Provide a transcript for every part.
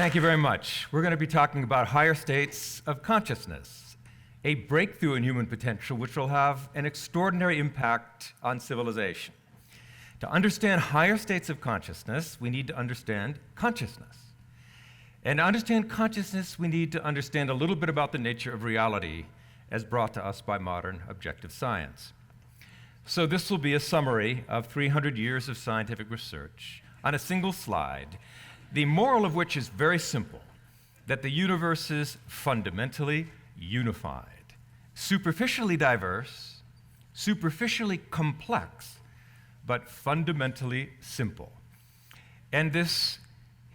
Thank you very much. We're going to be talking about higher states of consciousness, a breakthrough in human potential which will have an extraordinary impact on civilization. To understand higher states of consciousness, we need to understand consciousness. And to understand consciousness, we need to understand a little bit about the nature of reality as brought to us by modern objective science. So this will be a summary of 300 years of scientific research on a single slide, the moral of which is very simple, that the universe is fundamentally unified, superficially diverse, superficially complex, but fundamentally simple. And this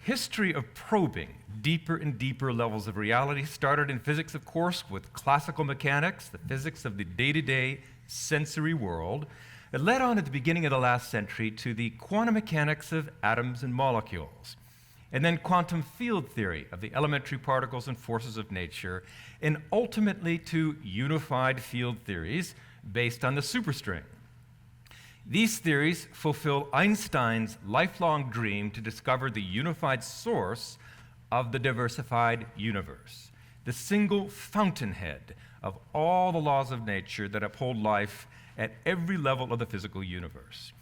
history of probing deeper and deeper levels of reality started in physics, of course, with classical mechanics, the physics of the day-to-day sensory world. It led on at the beginning of the last century to the quantum mechanics of atoms and molecules, and then quantum field theory of the elementary particles and forces of nature, and ultimately to unified field theories based on the superstring. These theories fulfill Einstein's lifelong dream to discover the unified source of the diversified universe, the single fountainhead of all the laws of nature that uphold life at every level of the physical universe.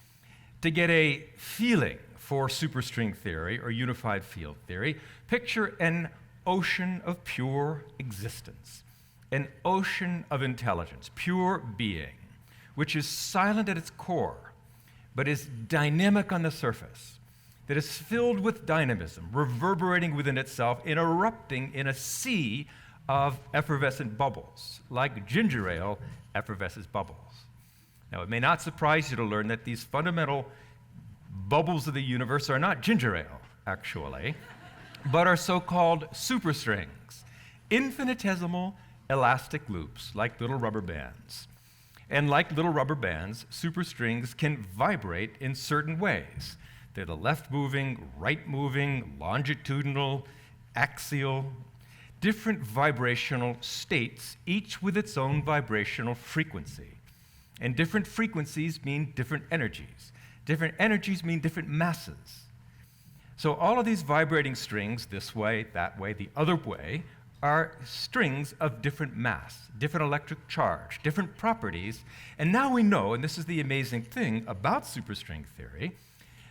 To get a feeling for superstring theory or unified field theory, picture an ocean of pure existence, an ocean of intelligence, pure being, which is silent at its core, but is dynamic on the surface, that is filled with dynamism, reverberating within itself and erupting in a sea of effervescent bubbles, like ginger ale effervesces bubbles. Now, it may not surprise you to learn that these fundamental bubbles of the universe are not ginger ale, actually, but are so-called superstrings, infinitesimal elastic loops, like little rubber bands. And like little rubber bands, superstrings can vibrate in certain ways. They're the left-moving, right-moving, longitudinal, axial, different vibrational states, each with its own vibrational frequency. And different frequencies mean different energies. Different energies mean different masses. So all of these vibrating strings, this way, that way, the other way, are strings of different mass, different electric charge, different properties. And now we know, and this is the amazing thing about superstring theory,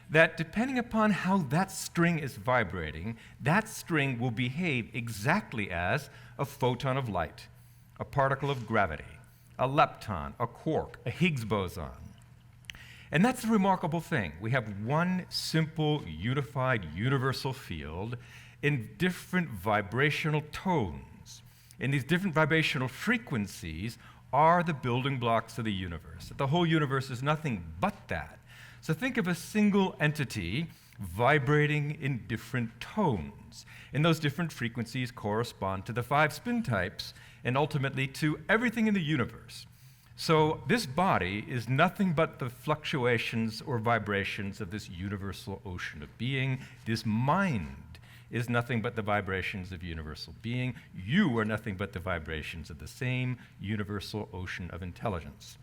that depending upon how that string is vibrating, that string will behave exactly as a photon of light, a particle of gravity, a lepton, a quark, a Higgs boson. And that's the remarkable thing. We have one simple, unified, universal field in different vibrational tones. And these different vibrational frequencies are the building blocks of the universe. The whole universe is nothing but that. So think of a single entity vibrating in different tones. And those different frequencies correspond to the 5 spin types and ultimately to everything in the universe. So this body is nothing but the fluctuations or vibrations of this universal ocean of being. This mind is nothing but the vibrations of universal being. You are nothing but the vibrations of the same universal ocean of intelligence.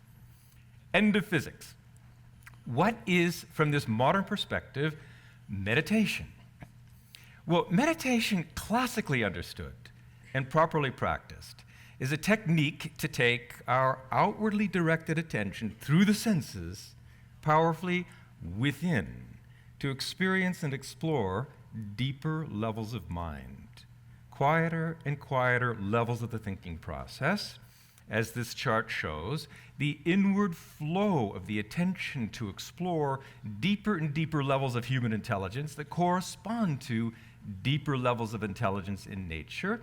End of physics. What is, from this modern perspective, meditation? Well, meditation, classically understood and properly practiced, is a technique to take our outwardly directed attention through the senses powerfully within to experience and explore deeper levels of mind, quieter and quieter levels of the thinking process. As this chart shows, the inward flow of the attention to explore deeper and deeper levels of human intelligence that correspond to deeper levels of intelligence in nature.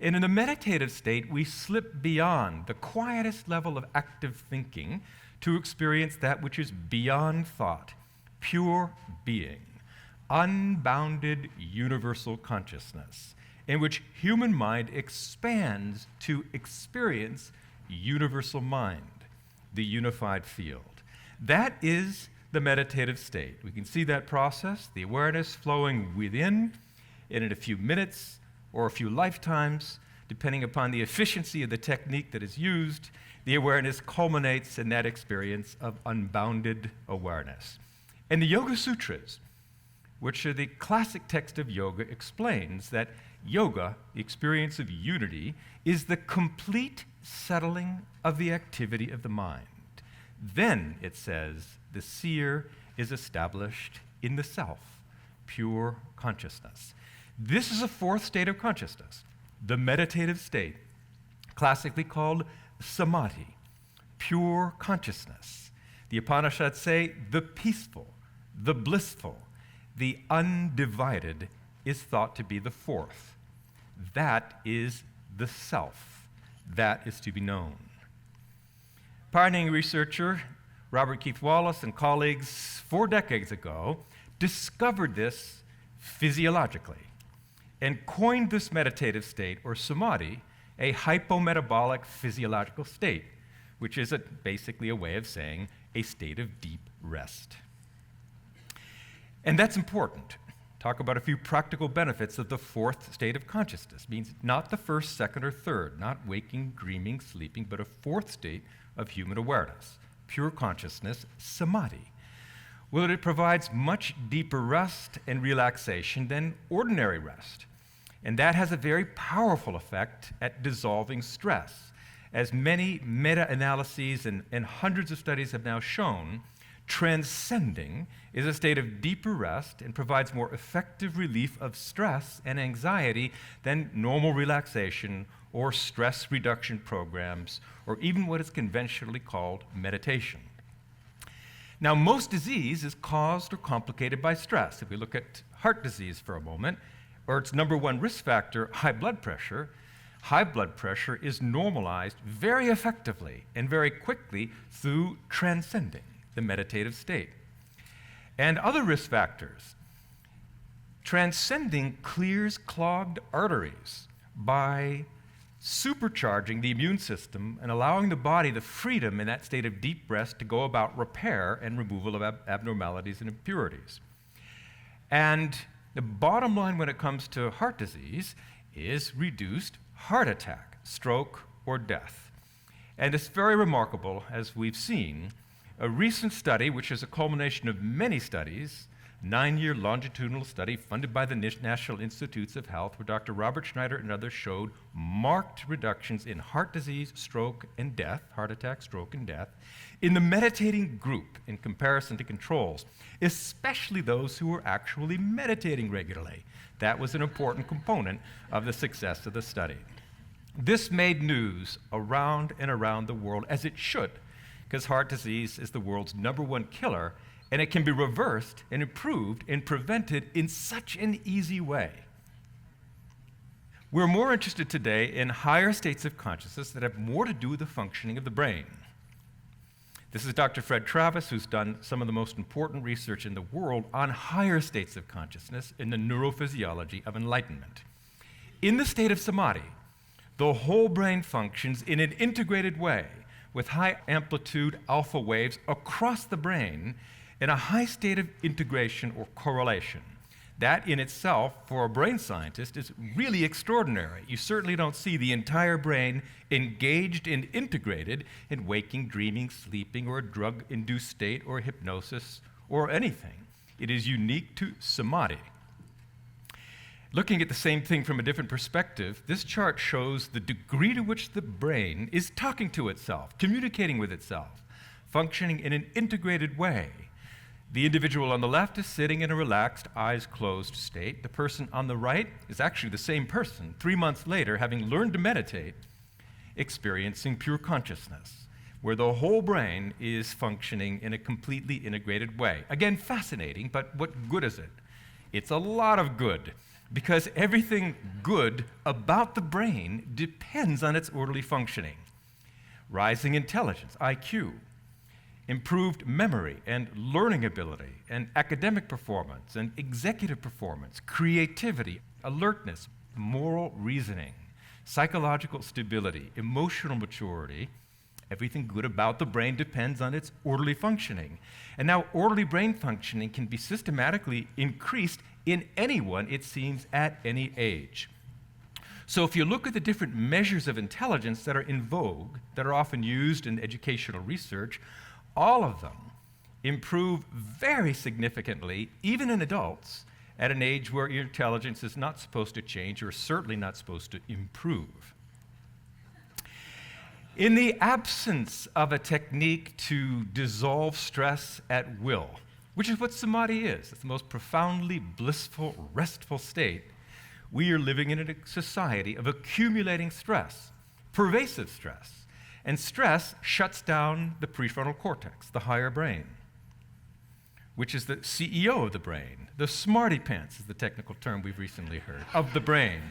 And in the meditative state, we slip beyond the quietest level of active thinking to experience that which is beyond thought, pure being, unbounded universal consciousness, in which human mind expands to experience universal mind, the unified field. That is the meditative state. We can see that process, the awareness flowing within, and in a few minutes or a few lifetimes, depending upon the efficiency of the technique that is used, the awareness culminates in that experience of unbounded awareness. And the Yoga Sutras which are the classic text of yoga, explains that yoga, the experience of unity, is the complete settling of the activity of the mind. Then, it says, the seer is established in the self, pure consciousness. This is a fourth state of consciousness, the meditative state, classically called samadhi, pure consciousness. The Upanishads say the peaceful, the blissful, the undivided is thought to be the fourth. That is the self. That is to be known. Pioneering researcher Robert Keith Wallace and colleagues 4 decades ago discovered this physiologically and coined this meditative state, or samadhi, a hypometabolic physiological state, which is basically a way of saying a state of deep rest. And that's important. Talk about a few practical benefits of the fourth state of consciousness. It means not the first, second, or third, not waking, dreaming, sleeping, but a fourth state of human awareness, pure consciousness, samadhi. Well, it provides much deeper rest and relaxation than ordinary rest. And that has a very powerful effect at dissolving stress. As many meta-analyses and hundreds of studies have now shown, transcending is a state of deeper rest and provides more effective relief of stress and anxiety than normal relaxation or stress reduction programs, or even what is conventionally called meditation. Now, most disease is caused or complicated by stress. If we look at heart disease for a moment, or its number one risk factor, high blood pressure is normalized very effectively and very quickly through transcending the meditative state. And other risk factors. Transcending clears clogged arteries by supercharging the immune system and allowing the body the freedom in that state of deep rest to go about repair and removal of abnormalities and impurities. And the bottom line when it comes to heart disease is reduced heart attack, stroke, or death. And it's very remarkable, as we've seen. A recent study, which is a culmination of many studies, 9-year longitudinal study funded by the National Institutes of Health, where Dr. Robert Schneider and others showed marked reductions in heart disease, stroke, and death, heart attack, stroke, and death, in the meditating group in comparison to controls, especially those who were actually meditating regularly. That was an important component of the success of the study. This made news around and around the world, as it should, because heart disease is the world's #1 killer, and it can be reversed and improved and prevented in such an easy way. We're more interested today in higher states of consciousness that have more to do with the functioning of the brain. This is Dr. Fred Travis, who's done some of the most important research in the world on higher states of consciousness in the neurophysiology of enlightenment. In the state of samadhi, the whole brain functions in an integrated way with high amplitude alpha waves across the brain in a high state of integration or correlation. That in itself, for a brain scientist, is really extraordinary. You certainly don't see the entire brain engaged and integrated in waking, dreaming, sleeping, or a drug-induced state, or hypnosis, or anything. It is unique to samadhi. Looking at the same thing from a different perspective, this chart shows the degree to which the brain is talking to itself, communicating with itself, functioning in an integrated way. The individual on the left is sitting in a relaxed, eyes closed state. The person on the right is actually the same person, 3 months later, having learned to meditate, experiencing pure consciousness, where the whole brain is functioning in a completely integrated way. Again, fascinating, but what good is it? It's a lot of good, because everything good about the brain depends on its orderly functioning. Rising intelligence, IQ, improved memory and learning ability, and academic performance, and executive performance, creativity, alertness, moral reasoning, psychological stability, emotional maturity. Everything good about the brain depends on its orderly functioning. And now orderly brain functioning can be systematically increased in anyone, it seems, at any age. So if you look at the different measures of intelligence that are in vogue, that are often used in educational research, all of them improve very significantly, even in adults, at an age where your intelligence is not supposed to change or certainly not supposed to improve. In the absence of a technique to dissolve stress at will, which is what samadhi is, it's the most profoundly blissful, restful state, we are living in a society of accumulating stress, pervasive stress. And stress shuts down the prefrontal cortex, the higher brain, which is the CEO of the brain. The smarty pants is the technical term we've recently heard, of the brain.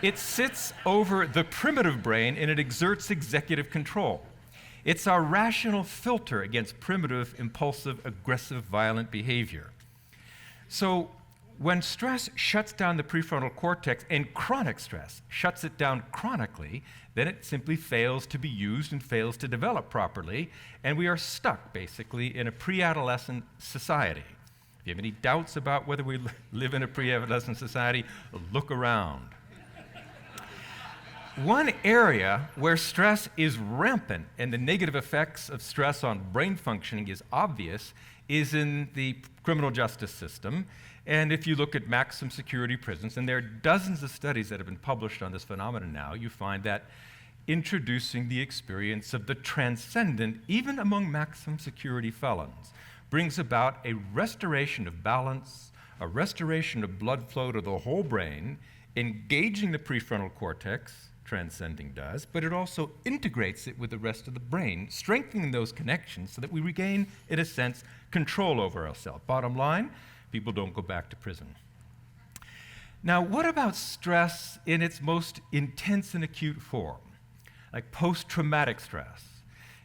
It sits over the primitive brain and it exerts executive control. It's our rational filter against primitive, impulsive, aggressive, violent behavior. So when stress shuts down the prefrontal cortex, and chronic stress shuts it down chronically, then it simply fails to be used and fails to develop properly, and we are stuck, basically, in a pre-adolescent society. If you have any doubts about whether we live in a pre-adolescent society, look around. One area where stress is rampant and the negative effects of stress on brain functioning is obvious is in the criminal justice system. And if you look at maximum security prisons, and there are dozens of studies that have been published on this phenomenon now, you find that introducing the experience of the transcendent, even among maximum security felons, brings about a restoration of balance, a restoration of blood flow to the whole brain, engaging the prefrontal cortex, transcending does, but it also integrates it with the rest of the brain, strengthening those connections so that we regain, in a sense, control over ourselves. Bottom line, people don't go back to prison. Now, what about stress in its most intense and acute form, like post-traumatic stress?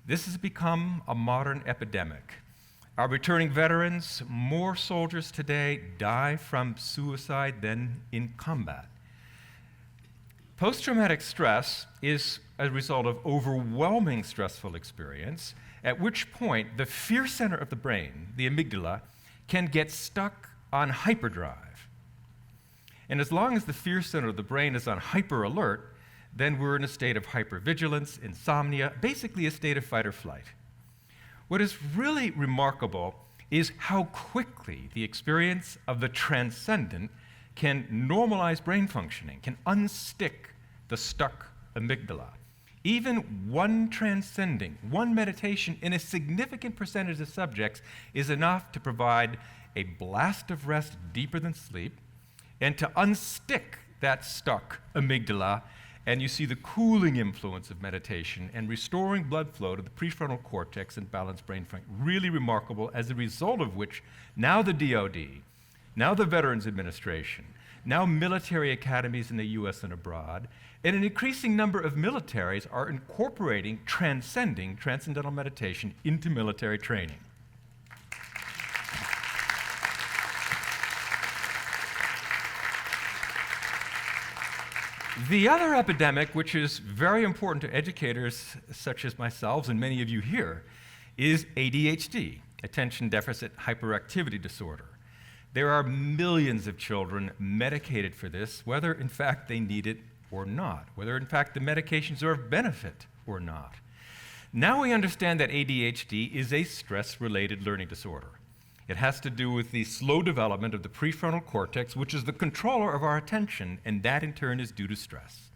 This has become a modern epidemic. Our returning veterans, more soldiers today die from suicide than in combat. Post-traumatic stress is a result of overwhelming stressful experience, at which point the fear center of the brain, the amygdala, can get stuck on hyperdrive. And as long as the fear center of the brain is on hyper alert, then we're in a state of hypervigilance, insomnia, basically a state of fight or flight. What is really remarkable is how quickly the experience of the transcendent can normalize brain functioning, can unstick the stuck amygdala. Even one transcending, one meditation in a significant percentage of subjects is enough to provide a blast of rest deeper than sleep and to unstick that stuck amygdala, and you see the cooling influence of meditation and restoring blood flow to the prefrontal cortex and balanced brain function. Really remarkable, as a result of which now the DoD, now the Veterans Administration, now military academies in the US and abroad, and an increasing number of militaries are incorporating transcendental meditation into military training. The other epidemic, which is very important to educators such as myself and many of you here, is ADHD, attention deficit hyperactivity disorder. There are millions of children medicated for this, whether in fact they need it or not, whether in fact the medications are of benefit or not. Now we understand that ADHD is a stress-related learning disorder. It has to do with the slow development of the prefrontal cortex, which is the controller of our attention, and that in turn is due to stress.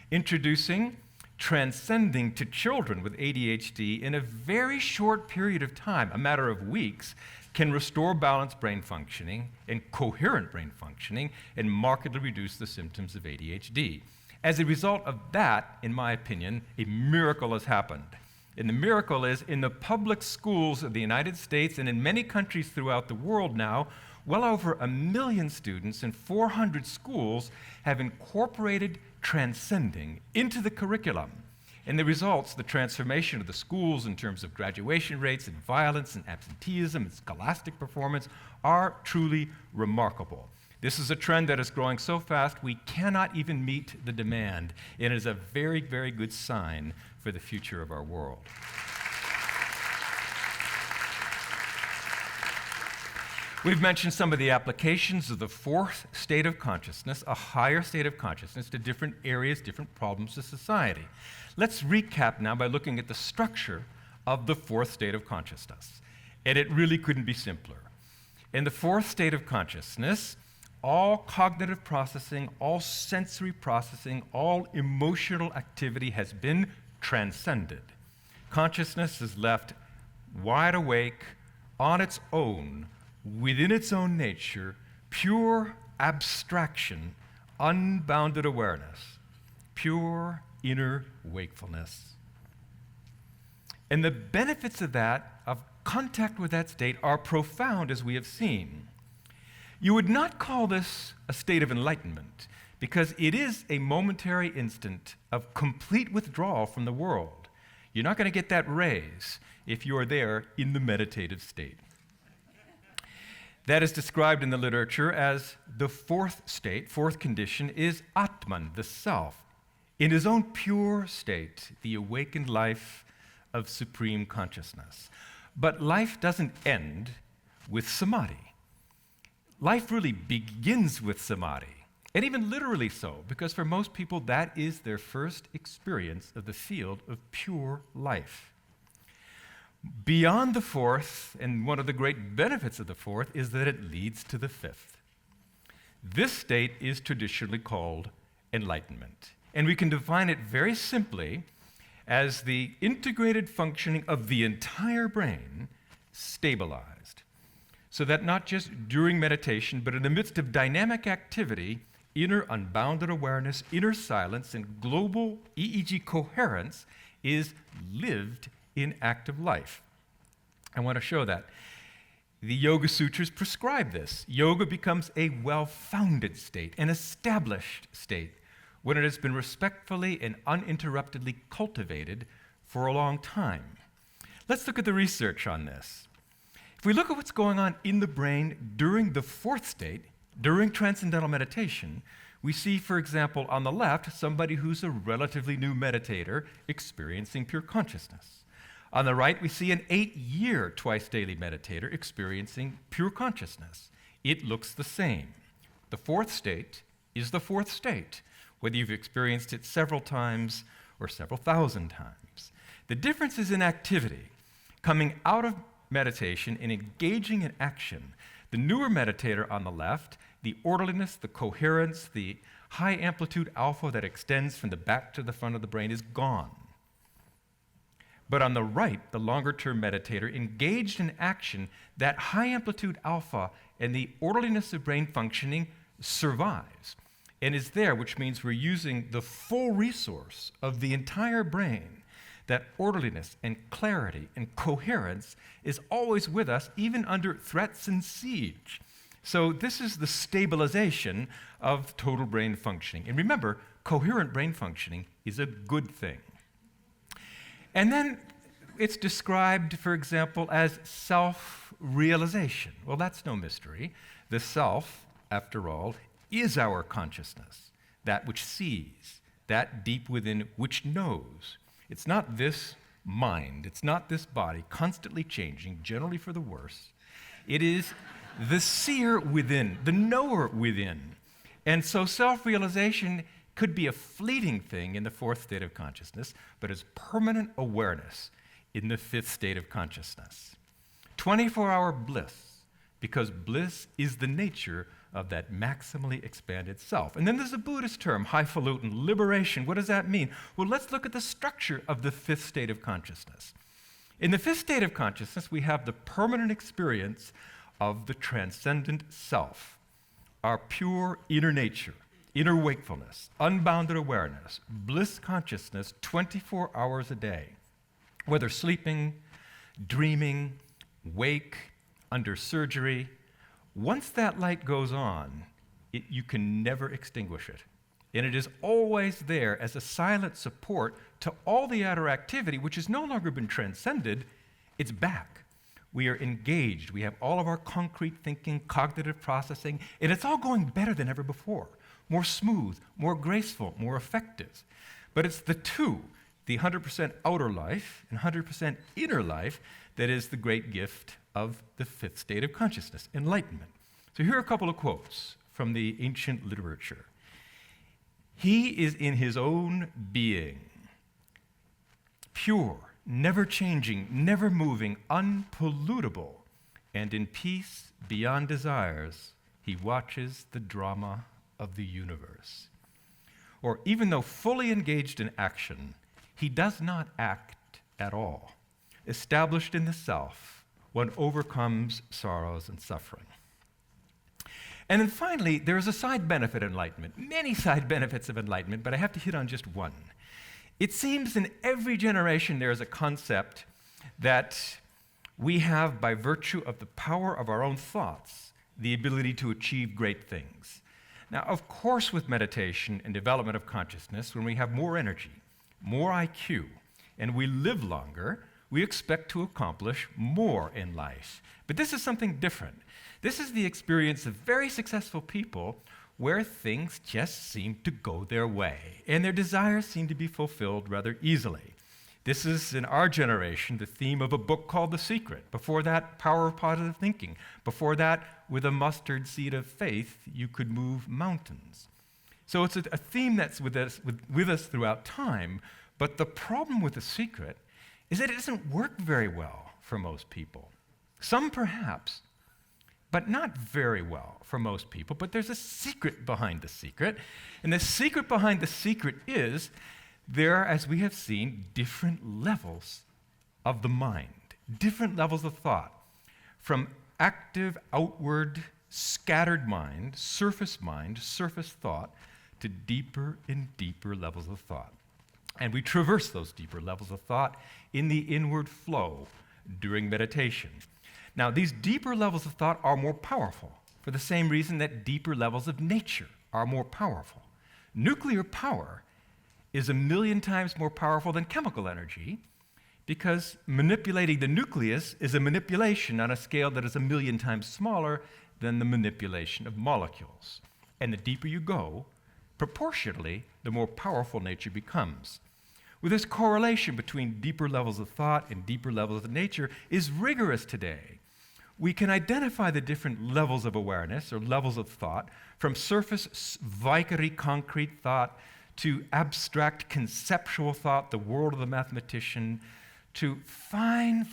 Introducing transcending to children with ADHD in a very short period of time, a matter of weeks, can restore balanced brain functioning and coherent brain functioning and markedly reduce the symptoms of ADHD. As a result of that, in my opinion, a miracle has happened. And the miracle is, in the public schools of the United States and in many countries throughout the world now, well over 1 million students in 400 schools have incorporated transcending into the curriculum. And the results, the transformation of the schools in terms of graduation rates and violence and absenteeism and scholastic performance, are truly remarkable. This is a trend that is growing so fast we cannot even meet the demand, and it is a very, very good sign for the future of our world. We've mentioned some of the applications of the fourth state of consciousness, a higher state of consciousness, to different areas, different problems of society. Let's recap now by looking at the structure of the fourth state of consciousness. And it really couldn't be simpler. In the fourth state of consciousness, all cognitive processing, all sensory processing, all emotional activity has been transcended. Consciousness is left wide awake, on its own, within its own nature, pure abstraction, unbounded awareness, pure inner wakefulness. And the benefits of that, of contact with that state, are profound, as we have seen. You would not call this a state of enlightenment, because it is a momentary instant of complete withdrawal from the world. You're not going to get that raise if you're there in the meditative state. That is described in the literature as the fourth state, fourth condition, is Atman, the self, in his own pure state, the awakened life of supreme consciousness. But life doesn't end with samadhi. Life really begins with samadhi, and even literally so, because for most people that is their first experience of the field of pure life. Beyond the fourth, and one of the great benefits of the fourth, is that it leads to the fifth. This state is traditionally called enlightenment, and we can define it very simply as the integrated functioning of the entire brain stabilized, so that not just during meditation, but in the midst of dynamic activity, inner unbounded awareness, inner silence, and global EEG coherence is lived in active life. I want to show that. The Yoga Sutras prescribe this. Yoga becomes a well-founded state, an established state, when it has been respectfully and uninterruptedly cultivated for a long time. Let's look at the research on this. If we look at what's going on in the brain during the fourth state, during Transcendental Meditation, we see, for example, on the left, somebody who's a relatively new meditator experiencing pure consciousness. On the right, we see an 8-year twice-daily meditator experiencing pure consciousness. It looks the same. The fourth state is the fourth state, whether you've experienced it several times or several thousand times. The difference is in activity. Coming out of meditation and engaging in action, the newer meditator on the left, the orderliness, the coherence, the high amplitude alpha that extends from the back to the front of the brain is gone. But on the right, the longer-term meditator engaged in action, that high amplitude alpha and the orderliness of brain functioning survives and is there, which means we're using the full resource of the entire brain. That orderliness and clarity and coherence is always with us, even under threats and siege. So this is the stabilization of total brain functioning. And remember, coherent brain functioning is a good thing. And then it's described, for example, as self-realization. Well, that's no mystery. The self, after all, is our consciousness, that which sees, that deep within which knows. It's not this mind, it's not this body, constantly changing, generally for the worse. It is the seer within, the knower within. And so self-realization could be a fleeting thing in the fourth state of consciousness, but is permanent awareness in the fifth state of consciousness. 24-hour bliss, because bliss is the nature of that maximally expanded self. And then there's a Buddhist term, highfalutin, liberation. What does that mean? Well, let's look at the structure of the fifth state of consciousness. In the fifth state of consciousness, we have the permanent experience of the transcendent self, our pure inner nature, inner wakefulness, unbounded awareness, bliss consciousness 24 hours a day, whether sleeping, dreaming, wake, under surgery. Once that light goes on, you can never extinguish it. And it is always there as a silent support to all the outer activity, which has no longer been transcended. It's back. We are engaged. We have all of our concrete thinking, cognitive processing, and it's all going better than ever before. More smooth, more graceful, more effective. But it's the two, the 100% outer life and 100% inner life, that is the great gift of the fifth state of consciousness, enlightenment. So here are a couple of quotes from the ancient literature. He is in his own being, pure, never changing, never moving, unpollutable, and in peace beyond desires, he watches the drama of the universe. Or even though fully engaged in action, he does not act at all. Established in the self, one overcomes sorrows and suffering. And then finally, there is a side benefit of enlightenment, many side benefits of enlightenment, but I have to hit on just one. It seems in every generation there is a concept that we have, by virtue of the power of our own thoughts, the ability to achieve great things. Now, of course, with meditation and development of consciousness, when we have more energy, more IQ, and we live longer, we expect to accomplish more in life. But this is something different. This is the experience of very successful people where things just seem to go their way, and their desires seem to be fulfilled rather easily. This is, in our generation, the theme of a book called The Secret. Before that, Power of Positive Thinking. Before that, with a mustard seed of faith, you could move mountains. So it's a theme that's with us throughout time, but the problem with The Secret is that it doesn't work very well for most people. Some perhaps, but not very well for most people. But there's a secret behind The Secret, and the secret behind The Secret is there are, as we have seen, different levels of the mind, different levels of thought, from active, outward, scattered mind, surface thought, to deeper and deeper levels of thought. And we traverse those deeper levels of thought in the inward flow during meditation. Now, these deeper levels of thought are more powerful for the same reason that deeper levels of nature are more powerful. Nuclear power is 1,000,000 times more powerful than chemical energy because manipulating the nucleus is a manipulation on a scale that is 1,000,000 times smaller than the manipulation of molecules. And the deeper you go, proportionally, the more powerful nature becomes. Well, this correlation between deeper levels of thought and deeper levels of nature is rigorous today. We can identify the different levels of awareness or levels of thought, from surface, vicary, concrete thought, to abstract conceptual thought, the world of the mathematician, to fine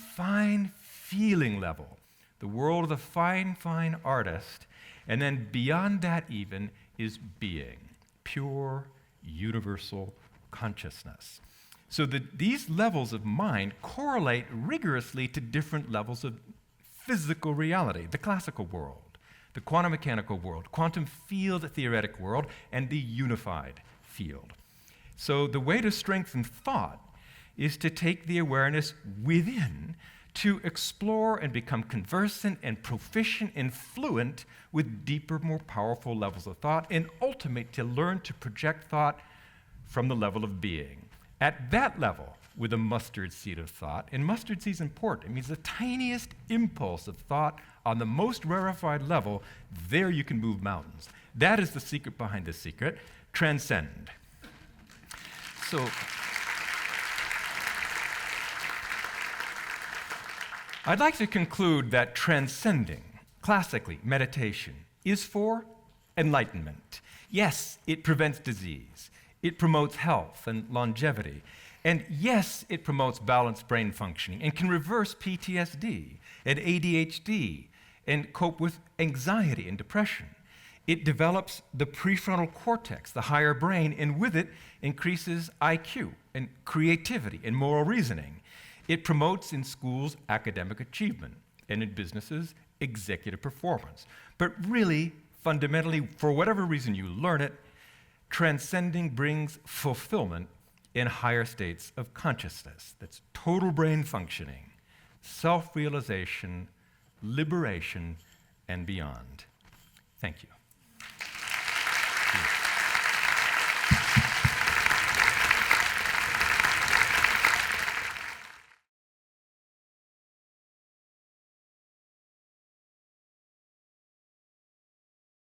feeling level, the world of the fine artist, and then beyond that even is being, pure, universal consciousness. So these levels of mind correlate rigorously to different levels of physical reality, the classical world, the quantum mechanical world, quantum field theoretic world, and the unified field. So the way to strengthen thought is to take the awareness within to explore and become conversant and proficient and fluent with deeper, more powerful levels of thought, and ultimately to learn to project thought from the level of being. At that level, with a mustard seed of thought, and mustard seed is important, it means the tiniest impulse of thought on the most rarefied level, there you can move mountains. That is the secret behind The Secret. Transcend. So, I'd like to conclude that transcending, classically, meditation, is for enlightenment. Yes, it prevents disease. It promotes health and longevity. And yes, it promotes balanced brain functioning and can reverse PTSD and ADHD and cope with anxiety and depression. It develops the prefrontal cortex, the higher brain, and with it increases IQ and creativity and moral reasoning. It promotes in schools academic achievement and in businesses executive performance. But really, fundamentally, for whatever reason you learn it, transcending brings fulfillment in higher states of consciousness. That's total brain functioning, self-realization, liberation, and beyond. Thank you.